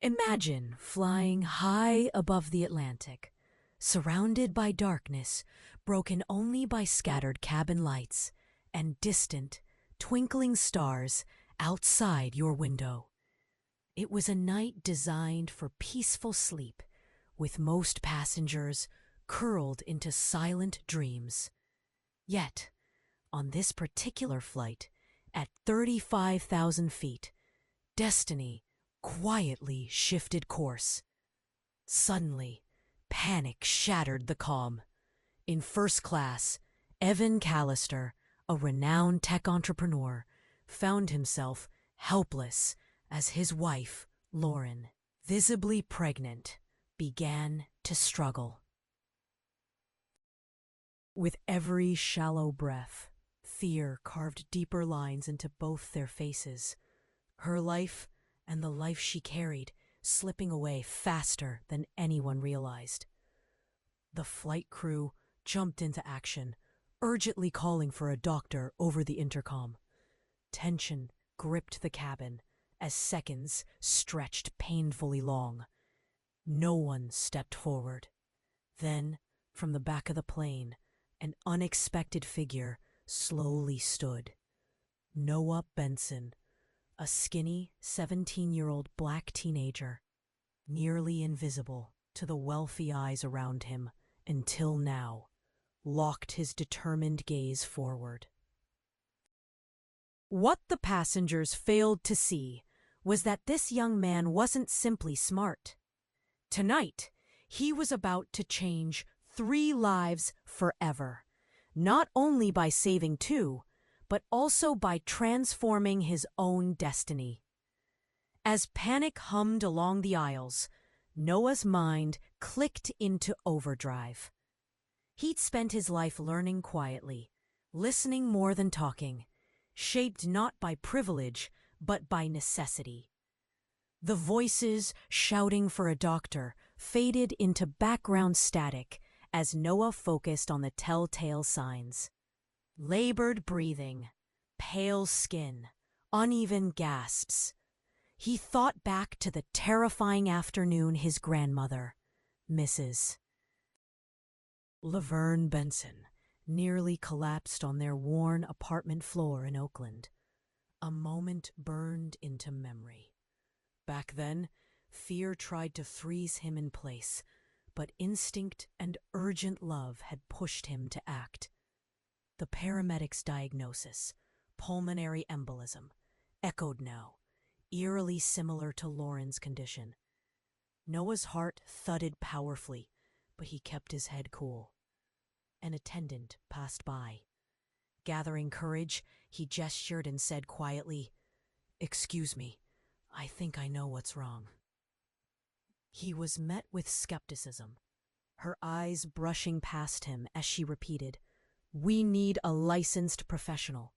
Imagine flying high above the Atlantic, surrounded by darkness, broken only by scattered cabin lights and distant, twinkling stars outside your window. It was a night designed for peaceful sleep, with most passengers curled into silent dreams. Yet, on this particular flight, at 35,000 feet, destiny quietly shifted course. Suddenly, panic shattered the calm. In first class, Evan Callister, a renowned tech entrepreneur, found himself helpless as his wife, Lauren, visibly pregnant, began to struggle. With every shallow breath, fear carved deeper lines into both their faces. Her life and the life she carried slipping away faster than anyone realized. The flight crew jumped into action, urgently calling for a doctor over the intercom. Tension gripped the cabin as seconds stretched painfully long. No one stepped forward. Then, from the back of the plane, an unexpected figure slowly stood. Noah Benson, a skinny 17-year-old black teenager, nearly invisible to the wealthy eyes around him until now, locked his determined gaze forward. What the passengers failed to see was that this young man wasn't simply smart. Tonight, he was about to change 3 lives forever, not only by saving 2, but also by transforming his own destiny. As panic hummed along the aisles, Noah's mind clicked into overdrive. He'd spent his life learning quietly, listening more than talking, shaped not by privilege, but by necessity. The voices shouting for a doctor faded into background static as Noah focused on the telltale signs. Labored breathing, pale skin, uneven gasps. He thought back to the terrifying afternoon his grandmother, Mrs. Laverne Benson, nearly collapsed on their worn apartment floor in Oakland. A moment burned into memory. Back then, fear tried to freeze him in place, but instinct and urgent love had pushed him to act. The paramedics' diagnosis, pulmonary embolism, echoed now, eerily similar to Lauren's condition. Noah's heart thudded powerfully, but he kept his head cool. An attendant passed by. Gathering courage, he gestured and said quietly, "Excuse me, I think I know what's wrong." He was met with skepticism, her eyes brushing past him as she repeated, "We need a licensed professional."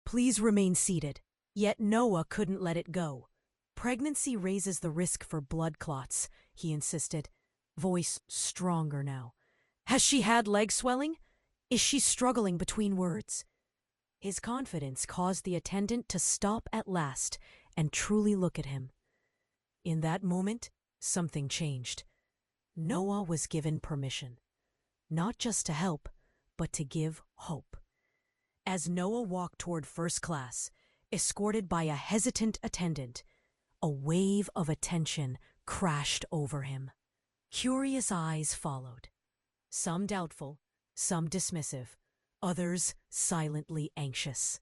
"Please remain seated." Yet Noah couldn't let it go. "Pregnancy raises the risk for blood clots," he insisted, voice stronger now. "Has she had leg swelling? Is she struggling between words?" His confidence caused the attendant to stop at last and truly look at him. In that moment, something changed. Noah was given permission, not just to help, but to give hope. As Noah walked toward first class, escorted by a hesitant attendant, a wave of attention crashed over him. Curious eyes followed, some doubtful, some dismissive, others silently anxious.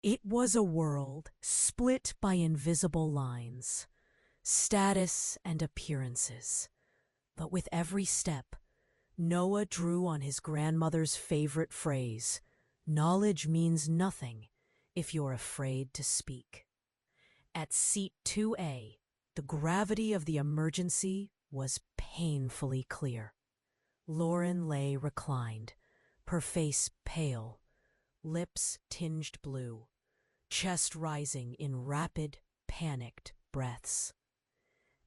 It was a world split by invisible lines, status and appearances. But with every step, Noah drew on his grandmother's favorite phrase, "Knowledge means nothing if you're afraid to speak." At seat 2A, the gravity of the emergency was painfully clear. Lauren lay reclined, her face pale, lips tinged blue, chest rising in rapid, panicked breaths.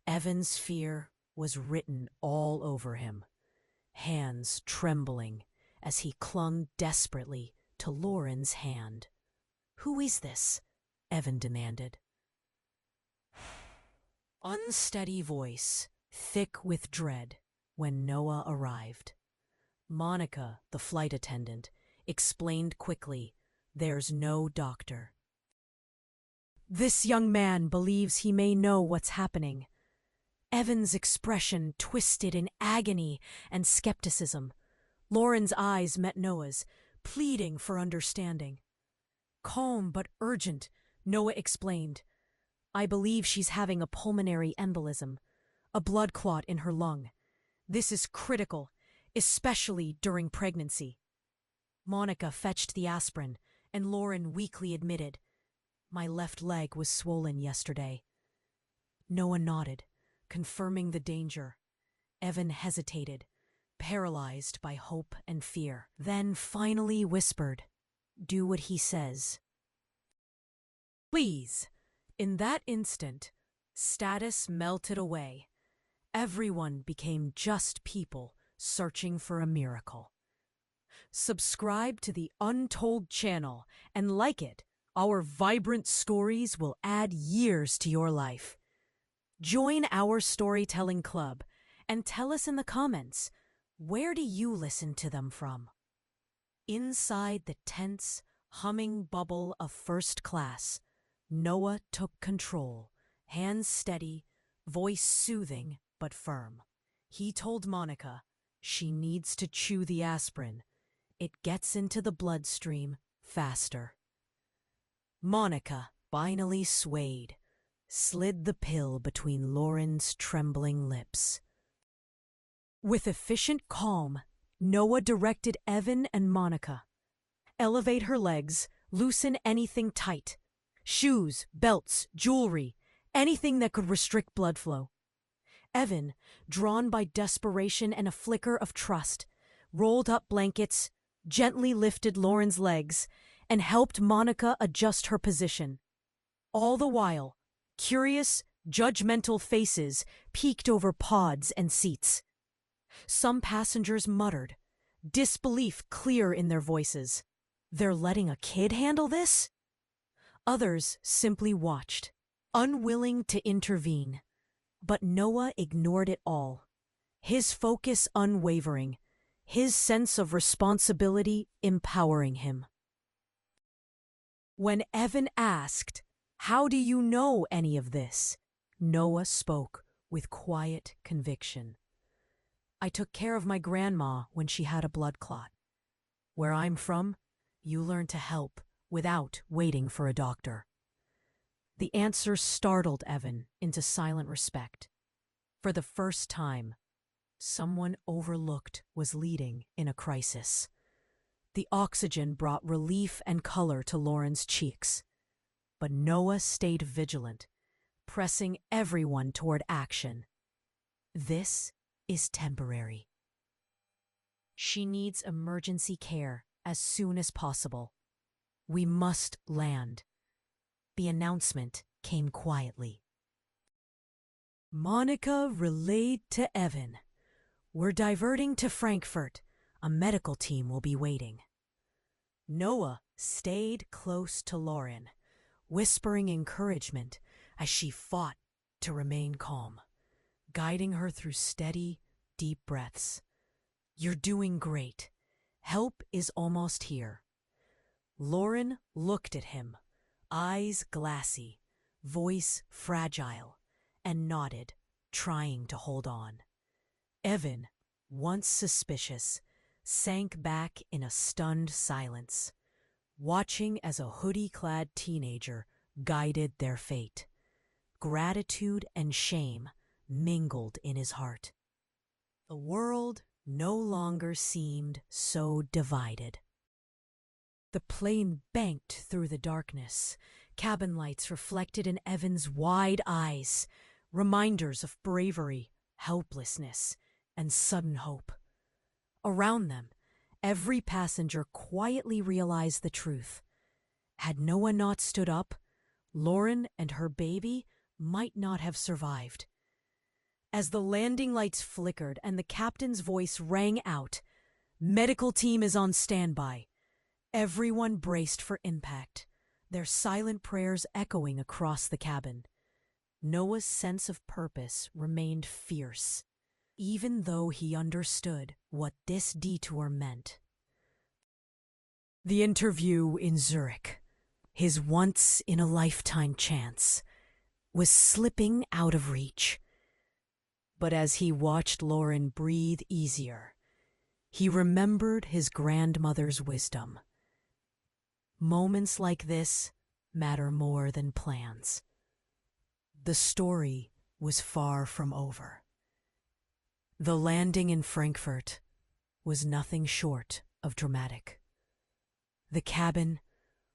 Evan's fear was written all over him, hands trembling as he clung desperately to Lauren's hand. "Who is this?" Evan demanded. Unsteady voice, thick with dread, when Noah arrived. Monica, the flight attendant, explained quickly, "There's no doctor." "This young man believes he may know what's happening." Evan's expression twisted in agony and skepticism. Lauren's eyes met Noah's, pleading for understanding. "Calm but urgent," Noah explained. "I believe she's having a pulmonary embolism, a blood clot in her lung. This is critical, especially during pregnancy." Monica fetched the aspirin, and Lauren weakly admitted, "My left leg was swollen yesterday." Noah nodded, confirming the danger. Evan hesitated, paralyzed by hope and fear, then finally whispered, "Do what he says." "Please." In that instant, status melted away. Everyone became just people searching for a miracle. Subscribe to the Untold channel and like it. Our vibrant stories will add years to your life. Join our storytelling club and tell us in the comments, where do you listen to them from? Inside the tense, humming bubble of First Class, Noah took control, hands steady, voice soothing but firm. He told Monica she needs to chew the aspirin. It gets into the bloodstream faster. Monica finally swayed, slid the pill between Lauren's trembling lips. With efficient calm, Noah directed Evan and Monica. "Elevate her legs, loosen anything tight. Shoes, belts, jewelry, anything that could restrict blood flow." Evan, drawn by desperation and a flicker of trust, rolled up blankets, gently lifted Lauren's legs, and helped Monica adjust her position. All the while, curious, judgmental faces peeked over pods and seats. Some passengers muttered, disbelief clear in their voices. "They're letting a kid handle this?" Others simply watched, unwilling to intervene. But Noah ignored it all. His focus unwavering, his sense of responsibility empowering him. When Evan asked, "How do you know any of this?" Noah spoke with quiet conviction. "I took care of my grandma when she had a blood clot. Where I'm from, you learn to help without waiting for a doctor." The answer startled Evan into silent respect. For the first time, someone overlooked was leading in a crisis. The oxygen brought relief and color to Lauren's cheeks. But Noah stayed vigilant, pressing everyone toward action. "This is temporary. She needs emergency care as soon as possible. We must land." The announcement came quietly. Monica relayed to Evan, "We're diverting to Frankfurt. A medical team will be waiting." Noah stayed close to Lauren, whispering encouragement as she fought to remain calm, guiding her through steady, deep breaths. "You're doing great. Help is almost here." Lauren looked at him, eyes glassy, voice fragile, and nodded, trying to hold on. Evan, once suspicious, sank back in a stunned silence, watching as a hoodie-clad teenager guided their fate. Gratitude and shame mingled in his heart. The world no longer seemed so divided. The plane banked through the darkness, cabin lights reflected in Evan's wide eyes, reminders of bravery, helplessness, and sudden hope. Around them, every passenger quietly realized the truth. Had Noah not stood up, Lauren and her baby might not have survived. As the landing lights flickered and the captain's voice rang out, "Medical team is on standby," everyone braced for impact, their silent prayers echoing across the cabin. Noah's sense of purpose remained fierce, even though he understood what this detour meant. The interview in Zurich, his once-in-a-lifetime chance, was slipping out of reach. But as he watched Lauren breathe easier, he remembered his grandmother's wisdom. Moments like this matter more than plans. The story was far from over. The landing in Frankfurt was nothing short of dramatic. The cabin,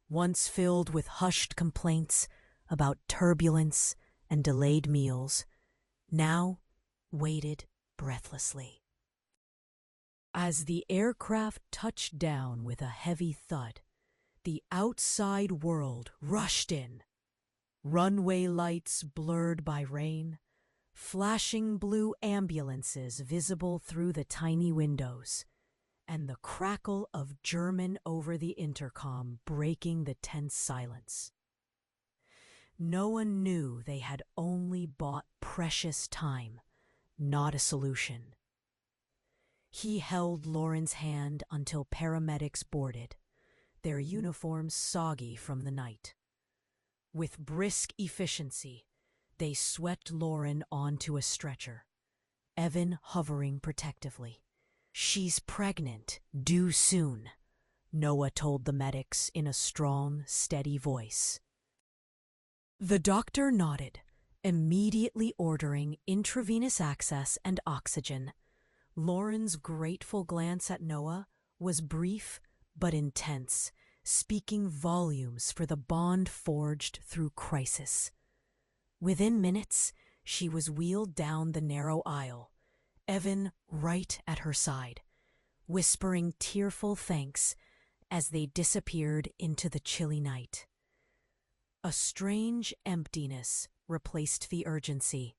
once filled with hushed complaints about turbulence and delayed meals, now waited breathlessly. As the aircraft touched down with a heavy thud, the outside world rushed in. Runway lights blurred by rain, flashing blue ambulances visible through the tiny windows, and the crackle of German over the intercom breaking the tense silence. Noah knew they had only bought precious time, not a solution. He held Lauren's hand until paramedics boarded, their uniforms soggy from the night. With brisk efficiency, they swept Lauren onto a stretcher, Evan hovering protectively. "She's pregnant, due soon," Noah told the medics in a strong, steady voice. The doctor nodded, immediately ordering intravenous access and oxygen. Lauren's grateful glance at Noah was brief but intense, speaking volumes for the bond forged through crisis. Within minutes, she was wheeled down the narrow aisle, Evan right at her side, whispering tearful thanks as they disappeared into the chilly night. A strange emptiness replaced the urgency.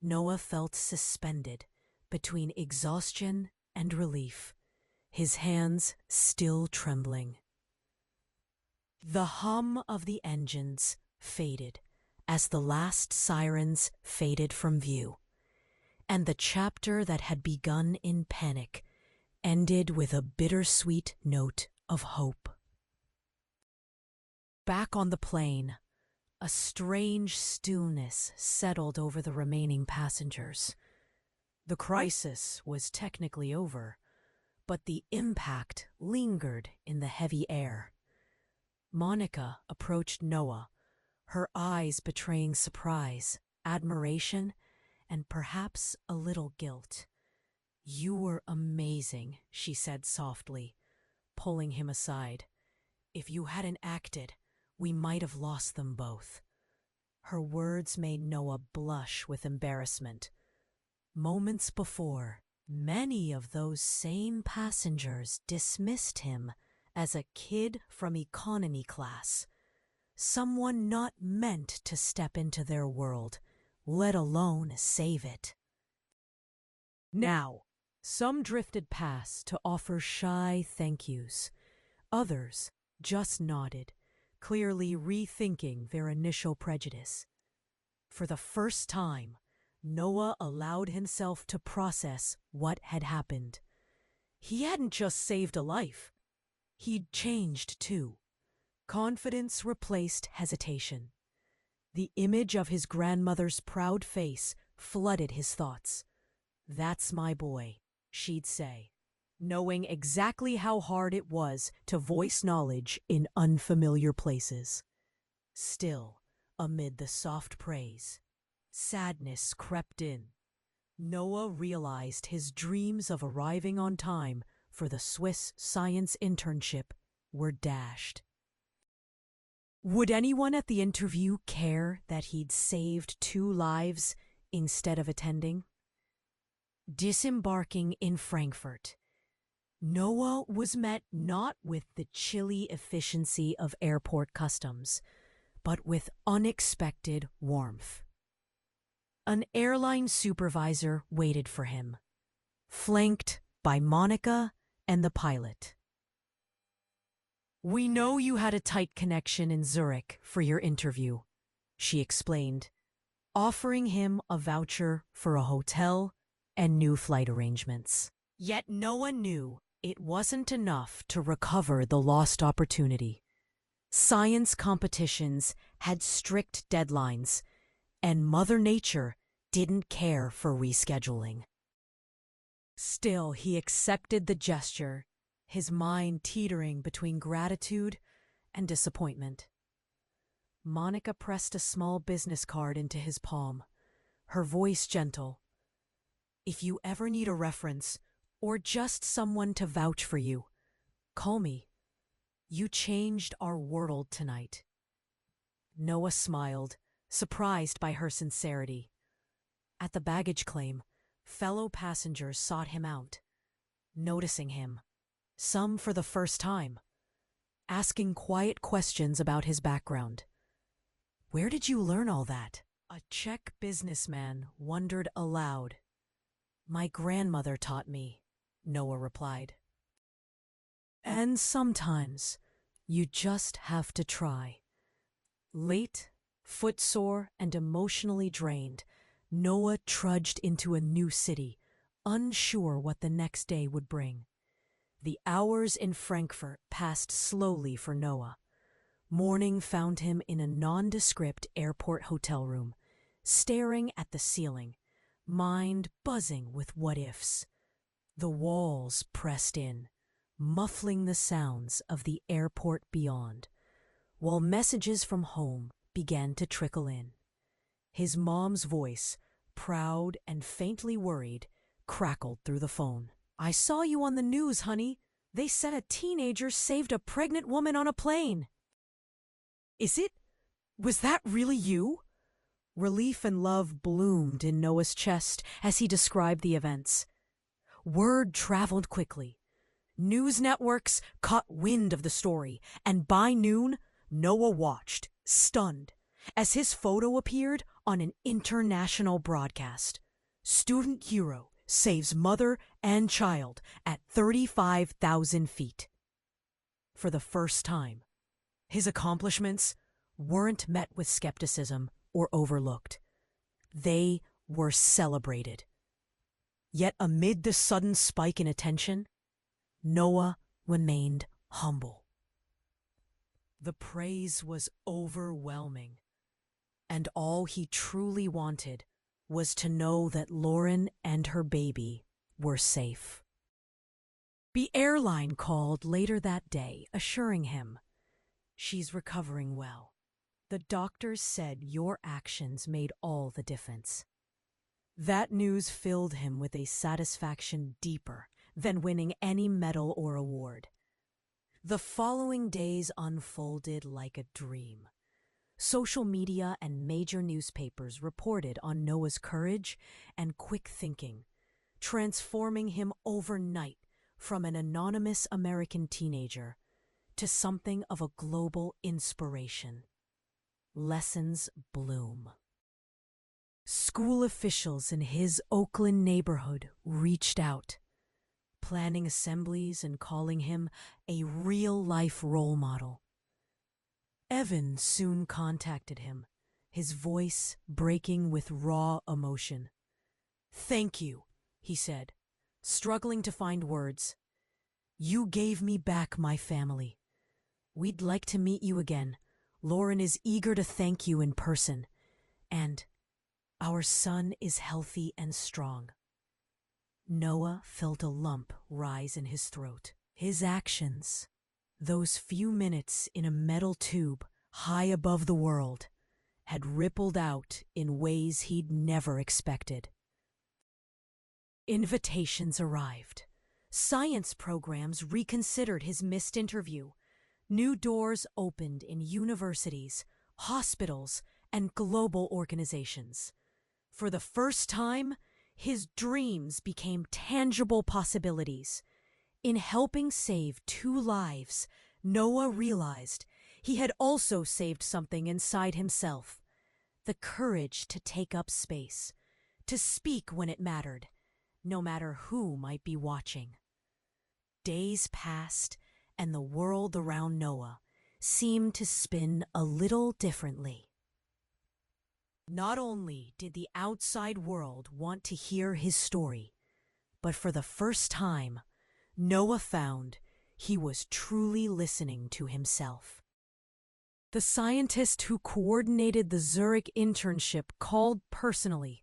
Noah felt suspended between exhaustion and relief, his hands still trembling. The hum of the engines faded as the last sirens faded from view, and the chapter that had begun in panic ended with a bittersweet note of hope. Back on the plane, a strange stillness settled over the remaining passengers. The crisis was technically over, but the impact lingered in the heavy air. Monica approached Noah, her eyes betraying surprise, admiration, and perhaps a little guilt. "You were amazing," she said softly, pulling him aside. "If you hadn't acted, we might have lost them both." Her words made Noah blush with embarrassment. Moments before, many of those same passengers dismissed him as a kid from economy class, someone not meant to step into their world, let alone save it. Now, some drifted past to offer shy thank yous. Others just nodded, clearly rethinking their initial prejudice. For the first time, Noah allowed himself to process what had happened. He hadn't just saved a life. He'd changed too. Confidence replaced hesitation. The image of his grandmother's proud face flooded his thoughts. "That's my boy," she'd say, knowing exactly how hard it was to voice knowledge in unfamiliar places. Still, amid the soft praise, sadness crept in. Noah realized his dreams of arriving on time for the Swiss science internship were dashed. Would anyone at the interview care that he'd saved 2 lives instead of attending? Disembarking in Frankfurt, Noah was met not with the chilly efficiency of airport customs, but with unexpected warmth. An airline supervisor waited for him, flanked by Monica and the pilot. "We know you had a tight connection in Zurich for your interview," she explained. offering him a voucher for a hotel and new flight arrangements. Yet Noah knew it wasn't enough to recover the lost opportunity. Science competitions had strict deadlines, and Mother Nature didn't care for rescheduling. Still, he accepted the gesture, his mind teetering between gratitude and disappointment. Monica pressed a small business card into his palm, her voice gentle. "If you ever need a reference, or just someone to vouch for you, call me. You changed our world tonight." Noah smiled, surprised by her sincerity. At the baggage claim, fellow passengers sought him out, noticing him, some for the first time, asking quiet questions about his background. "Where did you learn all that?" A Czech businessman wondered aloud. "My grandmother taught me," Noah replied. And sometimes you just have to try. Late, footsore, and emotionally drained, Noah trudged into a new city, unsure what the next day would bring. The hours in Frankfurt passed slowly for Noah. Morning found him in a nondescript airport hotel room, staring at the ceiling, mind buzzing with what-ifs. The walls pressed in, muffling the sounds of the airport beyond, while messages from home began to trickle in. His mom's voice, proud and faintly worried, crackled through the phone. "I saw you on the news, honey. They said a teenager saved a pregnant woman on a plane." Was that really you?" Relief and love bloomed in Noah's chest as he described the events. Word traveled quickly. News networks caught wind of the story, and by noon, Noah watched, stunned, as his photo appeared on an international broadcast. Student hero saves mother and child at 35,000 feet. For the first time, his accomplishments weren't met with skepticism or overlooked. They were celebrated. Yet amid the sudden spike in attention, Noah remained humble. The praise was overwhelming, and all he truly wanted was to know that Lauren and her baby were safe. The airline called later that day, assuring him, "She's recovering well. The doctors said your actions made all the difference." That news filled him with a satisfaction deeper than winning any medal or award. The following days unfolded like a dream. Social media and major newspapers reported on Noah's courage and quick thinking, transforming him overnight from an anonymous American teenager to something of a global inspiration. Lessons bloom. School officials in his Oakland neighborhood reached out, planning assemblies and calling him a real-life role model. Evan soon contacted him, his voice breaking with raw emotion. "Thank you," he said, struggling to find words. "You gave me back my family. We'd like to meet you again. Lauren is eager to thank you in person. And our son is healthy and strong." Noah felt a lump rise in his throat. His actions, those few minutes in a metal tube high above the world, had rippled out in ways he'd never expected. Invitations arrived. Science programs reconsidered his missed interview. New doors opened in universities, hospitals, and global organizations. For the first time, his dreams became tangible possibilities. In helping save 2 lives, Noah realized he had also saved something inside himself: the courage to take up space, to speak when it mattered, no matter who might be watching. Days passed, and the world around Noah seemed to spin a little differently. Not only did the outside world want to hear his story, but for the first time, Noah found he was truly listening to himself. The scientist who coordinated the Zurich internship called personally,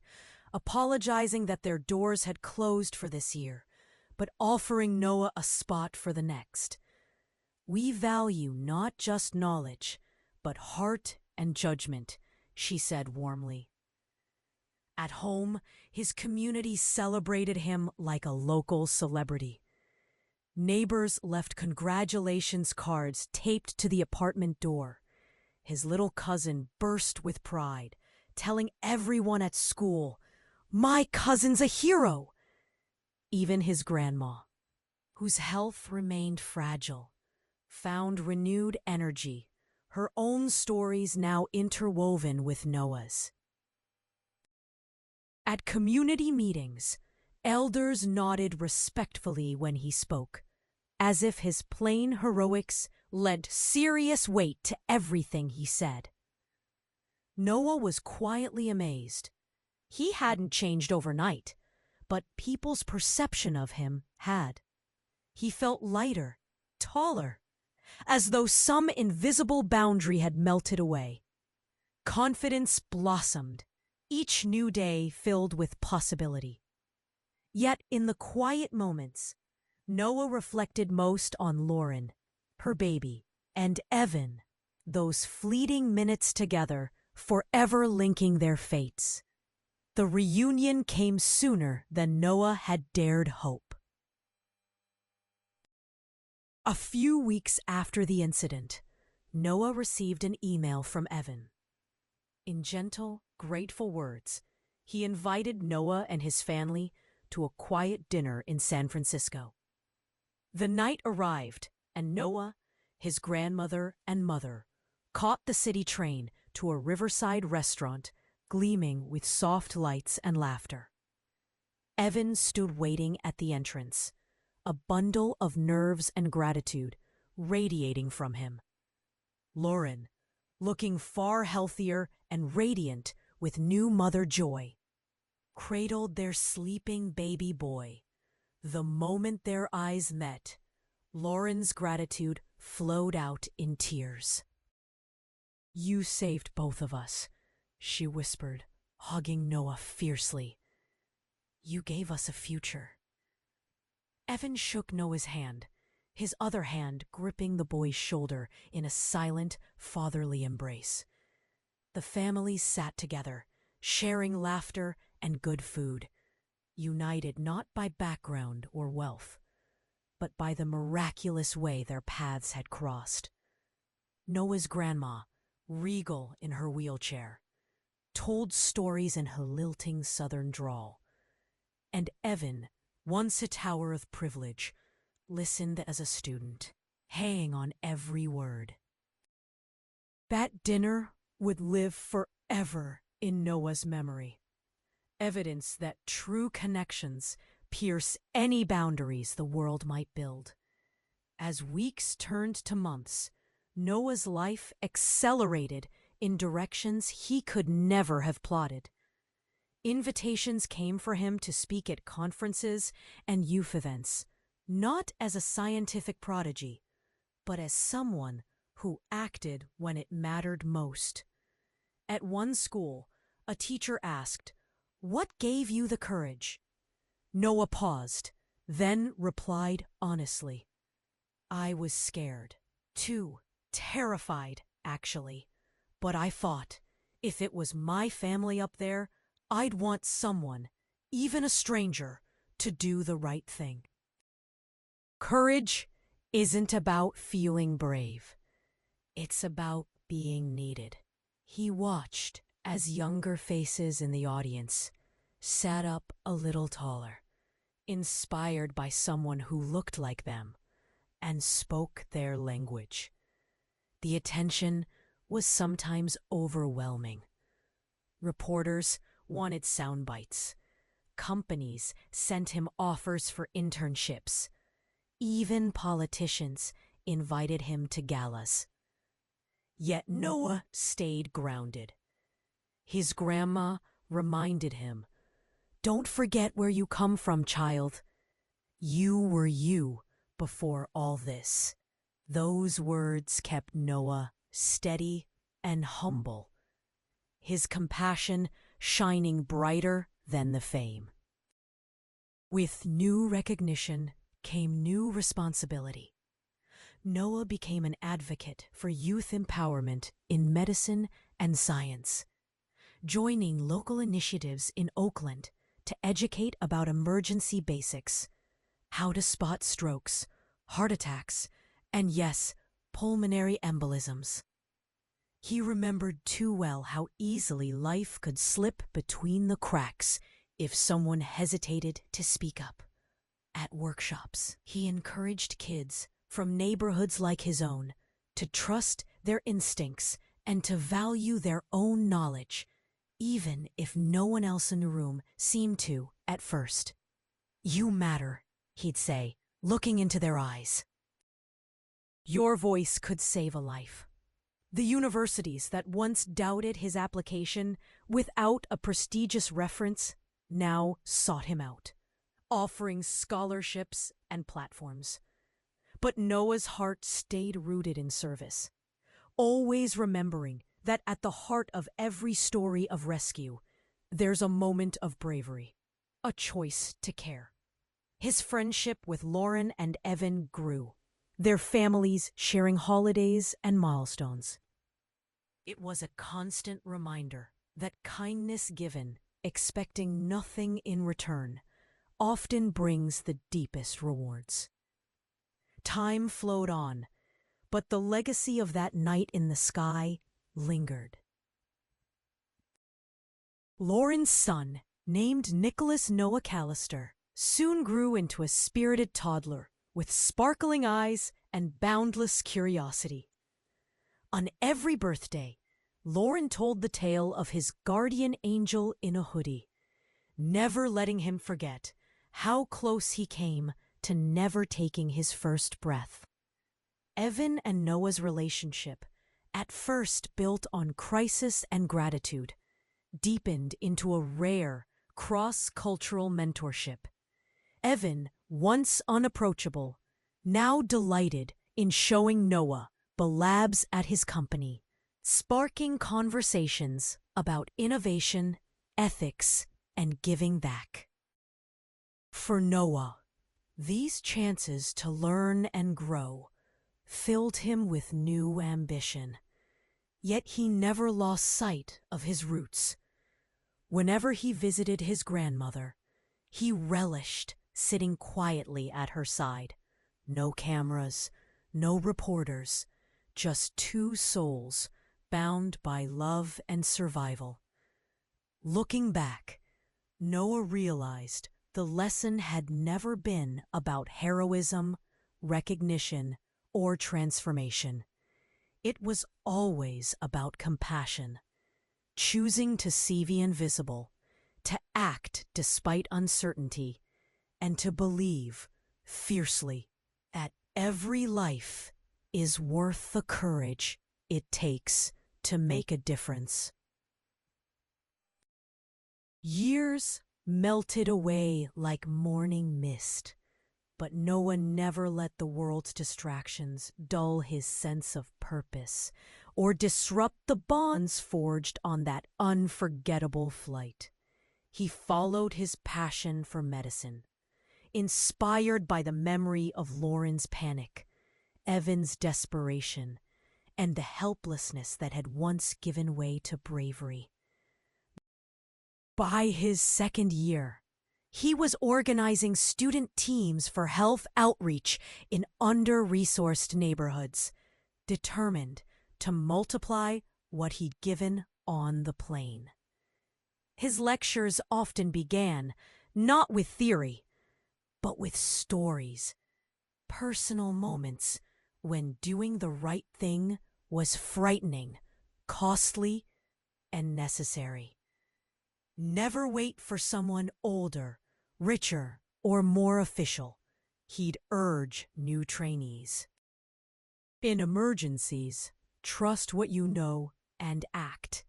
apologizing that their doors had closed for this year, but offering Noah a spot for the next. "We value not just knowledge, but heart and judgment," she said warmly. At home, his community celebrated him like a local celebrity. Neighbors left congratulations cards taped to the apartment door. His little cousin burst with pride, telling everyone at school, "My cousin's a hero!" Even his grandma, whose health remained fragile, found renewed energy, her own stories now interwoven with Noah's. At community meetings, elders nodded respectfully when he spoke, as if his plain heroics lent serious weight to everything he said. Noah was quietly amazed. He hadn't changed overnight, but people's perception of him had. He felt lighter, taller, as though some invisible boundary had melted away. Confidence blossomed, each new day filled with possibility. Yet in the quiet moments, Noah reflected most on Lauren, her baby, and Evan, those fleeting minutes together, forever linking their fates. The reunion came sooner than Noah had dared hope. A few weeks after the incident, Noah received an email from Evan. In gentle, grateful words, he invited Noah and his family to a quiet dinner in San Francisco. The night arrived, and Noah, his grandmother, and mother caught the city train to a riverside restaurant gleaming with soft lights and laughter. Evan stood waiting at the entrance, a bundle of nerves and gratitude radiating from him. Lauren, looking far healthier and radiant with new mother joy, cradled their sleeping baby boy. The moment their eyes met, Lauren's gratitude flowed out in tears. "You saved both of us," she whispered, hugging Noah fiercely. "You gave us a future." Evan shook Noah's hand, his other hand gripping the boy's shoulder in a silent, fatherly embrace. The families sat together, sharing laughter and good food, united not by background or wealth, but by the miraculous way their paths had crossed. Noah's grandma, regal in her wheelchair, told stories in her lilting southern drawl, and Evan, once a tower of privilege, listened as a student, hanging on every word. That dinner would live forever in Noah's memory, evidence that true connections pierce any boundaries the world might build. As weeks turned to months, Noah's life accelerated in directions he could never have plotted. Invitations came for him to speak at conferences and youth events, not as a scientific prodigy, but as someone who acted when it mattered most. At one school, a teacher asked, "What gave you the courage?" Noah paused, then replied honestly, "I was scared. Too terrified, actually. But I thought, if it was my family up there, I'd want someone, even a stranger, to do the right thing." Courage isn't about feeling brave. It's about being needed. He watched as younger faces in the audience sat up a little taller, inspired by someone who looked like them and spoke their language. The attention was sometimes overwhelming. Reporters wanted sound bites. Companies sent him offers for internships. Even politicians invited him to galas. Yet Noah stayed grounded. His grandma reminded him, "Don't forget where you come from, child. You were you before all this." Those words kept Noah steady and humble, his compassion shining brighter than the fame. With new recognition came new responsibility. Noah became an advocate for youth empowerment in medicine and science, joining local initiatives in Oakland to educate about emergency basics, how to spot strokes, heart attacks, and yes, pulmonary embolisms. He remembered too well how easily life could slip between the cracks if someone hesitated to speak up. At workshops, he encouraged kids from neighborhoods like his own to trust their instincts and to value their own knowledge, even if no one else in the room seemed to at first. "You matter," he'd say, looking into their eyes. Your voice could save a life. The universities that once doubted his application without a prestigious reference now sought him out, offering scholarships and platforms. But Noah's heart stayed rooted in service, always remembering that at the heart of every story of rescue, there's a moment of bravery, a choice to care. His friendship with Lauren and Evan grew, their families sharing holidays and milestones. It was a constant reminder that kindness given, expecting nothing in return, often brings the deepest rewards. Time flowed on, but the legacy of that night in the sky lingered. Lauren's son, named Nicholas Noah Callister, soon grew into a spirited toddler with sparkling eyes and boundless curiosity. On every birthday, Lauren told the tale of his guardian angel in a hoodie, never letting him forget how close he came to never taking his first breath. Evan and Noah's relationship, at first built on crisis and gratitude, deepened into a rare, cross-cultural mentorship. Evan, once unapproachable, now delighted in showing Noah labs at his company, sparking conversations about innovation, ethics, and giving back. For Noah, these chances to learn and grow filled him with new ambition. Yet he never lost sight of his roots. Whenever he visited his grandmother, he relished sitting quietly at her side. No cameras, no reporters, just two souls bound by love and survival. Looking back, Noah realized the lesson had never been about heroism, recognition, or transformation. It was always about compassion, choosing to see the invisible, to act despite uncertainty, and to believe fiercely that every life is worth the courage it takes to make a difference. Years melted away like morning mist, but Noah never let the world's distractions dull his sense of purpose or disrupt the bonds forged on that unforgettable flight. He followed his passion for medicine, inspired by the memory of Lauren's panic, Evan's desperation, and the helplessness that had once given way to bravery. By his second year, he was organizing student teams for health outreach in under-resourced neighborhoods, determined to multiply what he'd given on the plane. His lectures often began not with theory, but with stories, personal moments when doing the right thing was frightening, costly, and necessary. Never wait for someone older, richer, or more official, he'd urge new trainees. In emergencies, trust what you know and act.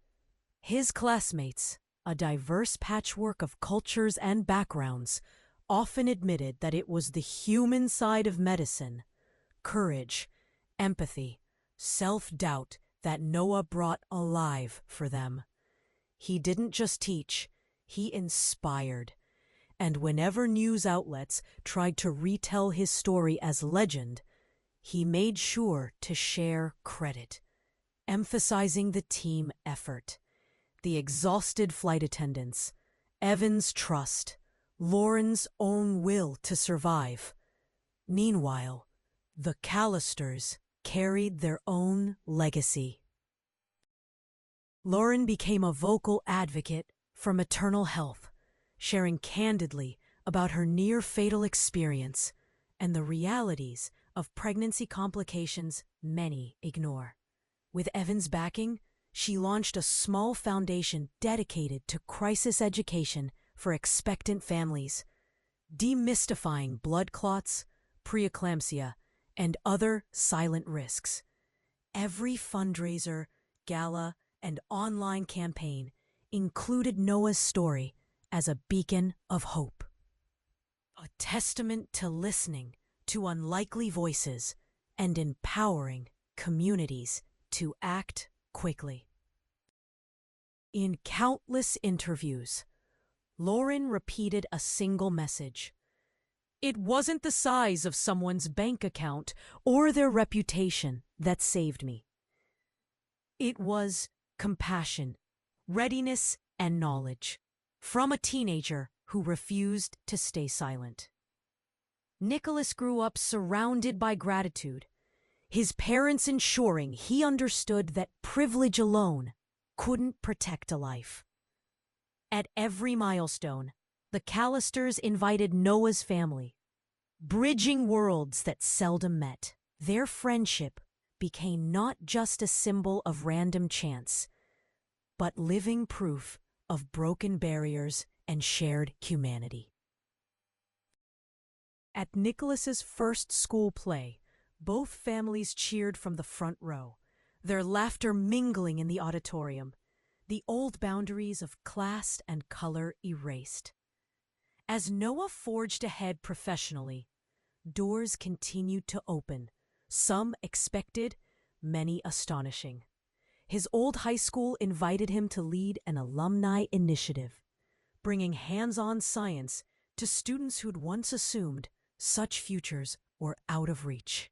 His classmates, a diverse patchwork of cultures and backgrounds, often admitted that it was the human side of medicine, courage, empathy, self-doubt that Noah brought alive for them. He didn't just teach, he inspired. And whenever news outlets tried to retell his story as legend, he made sure to share credit, emphasizing the team effort, the exhausted flight attendants, Evan's trust, Lauren's own will to survive. Meanwhile, the Callisters carried their own legacy. Lauren became a vocal advocate for maternal health, sharing candidly about her near-fatal experience and the realities of pregnancy complications many ignore. With Evan's backing, she launched a small foundation dedicated to crisis education for expectant families, demystifying blood clots, preeclampsia, and other silent risks. Every fundraiser, gala, and online campaign included Noah's story as a beacon of hope. A testament to listening to unlikely voices and empowering communities to act quickly. In countless interviews, Lauren repeated a single message. It wasn't the size of someone's bank account or their reputation that saved me. It was compassion, readiness, and knowledge from a teenager who refused to stay silent. Nicholas grew up surrounded by gratitude, his parents ensuring he understood that privilege alone couldn't protect a life. At every milestone, the Callisters invited Noah's family, bridging worlds that seldom met. Their friendship became not just a symbol of random chance, but living proof of broken barriers and shared humanity. At Nicholas's first school play, both families cheered from the front row, their laughter mingling in the auditorium, the old boundaries of class and color erased. As Noah forged ahead professionally, doors continued to open, some expected, many astonishing. His old high school invited him to lead an alumni initiative, bringing hands-on science to students who'd once assumed such futures were out of reach.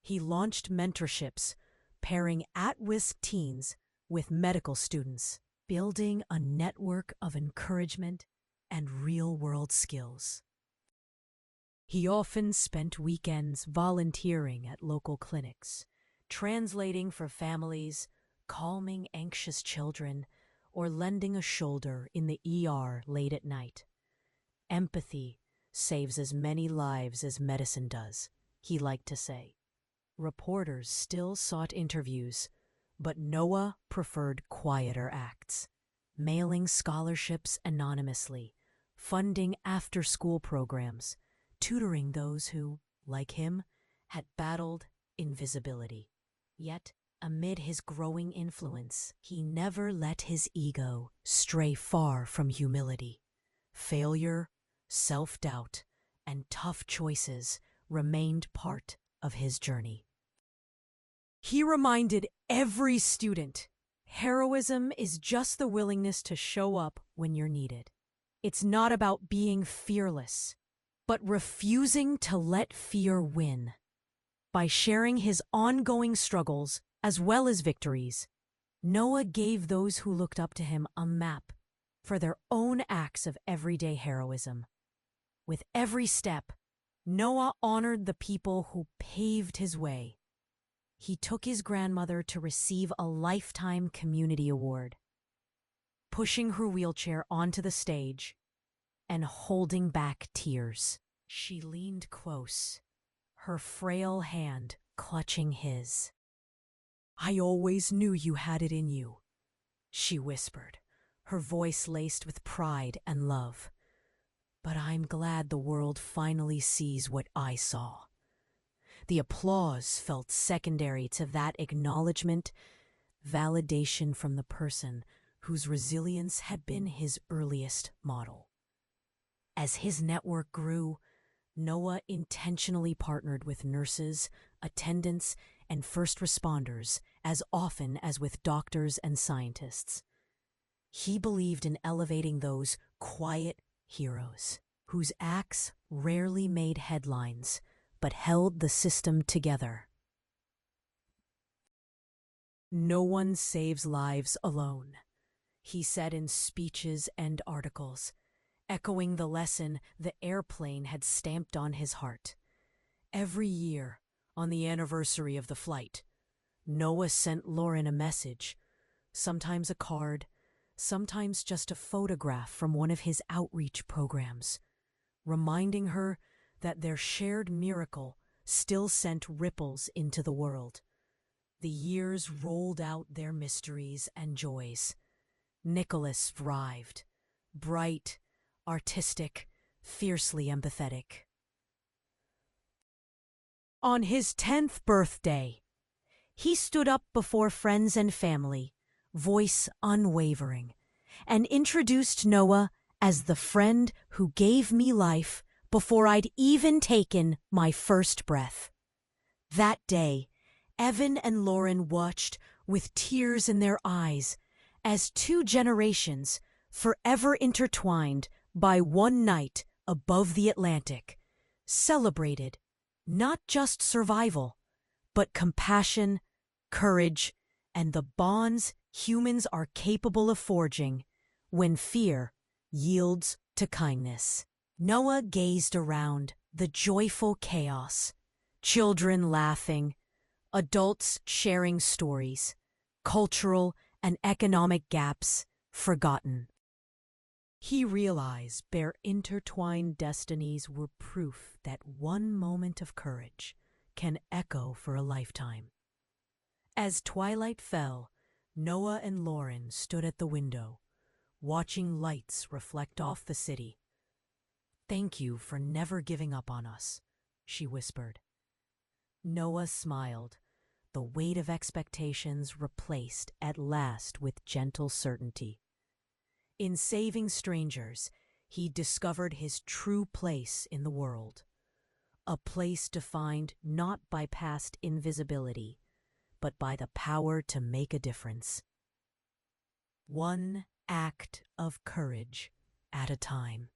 He launched mentorships, pairing at-risk teens with medical students, building a network of encouragement and real-world skills. He often spent weekends volunteering at local clinics, translating for families, calming anxious children, or lending a shoulder in the ER late at night. Empathy saves as many lives as medicine does, he liked to say. Reporters still sought interviews, but Noah preferred quieter acts, mailing scholarships anonymously, funding after-school programs, tutoring those who, like him, had battled invisibility. Yet, amid his growing influence, he never let his ego stray far from humility. Failure, self-doubt, and tough choices remained part of his journey. He reminded every student, heroism is just the willingness to show up when you're needed. It's not about being fearless, but refusing to let fear win. By sharing his ongoing struggles as well as victories, Noah gave those who looked up to him a map for their own acts of everyday heroism. With every step, Noah honored the people who paved his way. He took his grandmother to receive a Lifetime Community Award, pushing her wheelchair onto the stage and holding back tears. She leaned close, her frail hand clutching his. "I always knew you had it in you," she whispered, her voice laced with pride and love. "But I'm glad the world finally sees what I saw." The applause felt secondary to that acknowledgement, validation from the person whose resilience had been his earliest model. As his network grew, Noah intentionally partnered with nurses, attendants, and first responders as often as with doctors and scientists. He believed in elevating those quiet heroes whose acts rarely made headlines but held the system together. "No one saves lives alone," he said in speeches and articles, echoing the lesson the airplane had stamped on his heart. Every year, on the anniversary of the flight, Noah sent Lauren a message, sometimes a card, sometimes just a photograph from one of his outreach programs, reminding her that their shared miracle still sent ripples into the world. The years rolled out their mysteries and joys. Nicholas thrived, bright, artistic, fiercely empathetic. On his 10th birthday, he stood up before friends and family, voice unwavering, and introduced Noah as the friend who gave me life before I'd even taken my first breath. That day, Evan and Lauren watched with tears in their eyes as two generations, forever intertwined by one night above the Atlantic, celebrated not just survival, but compassion, courage, and the bonds humans are capable of forging when fear yields to kindness. Noah gazed around the joyful chaos, children laughing, adults sharing stories, cultural and economic gaps forgotten. He realized their intertwined destinies were proof that one moment of courage can echo for a lifetime. As twilight fell, Noah and Lauren stood at the window, watching lights reflect off the city. "Thank you for never giving up on us," she whispered. Noah smiled, the weight of expectations replaced at last with gentle certainty. In saving strangers, he discovered his true place in the world, a place defined not by past invisibility, but by the power to make a difference. One act of courage at a time.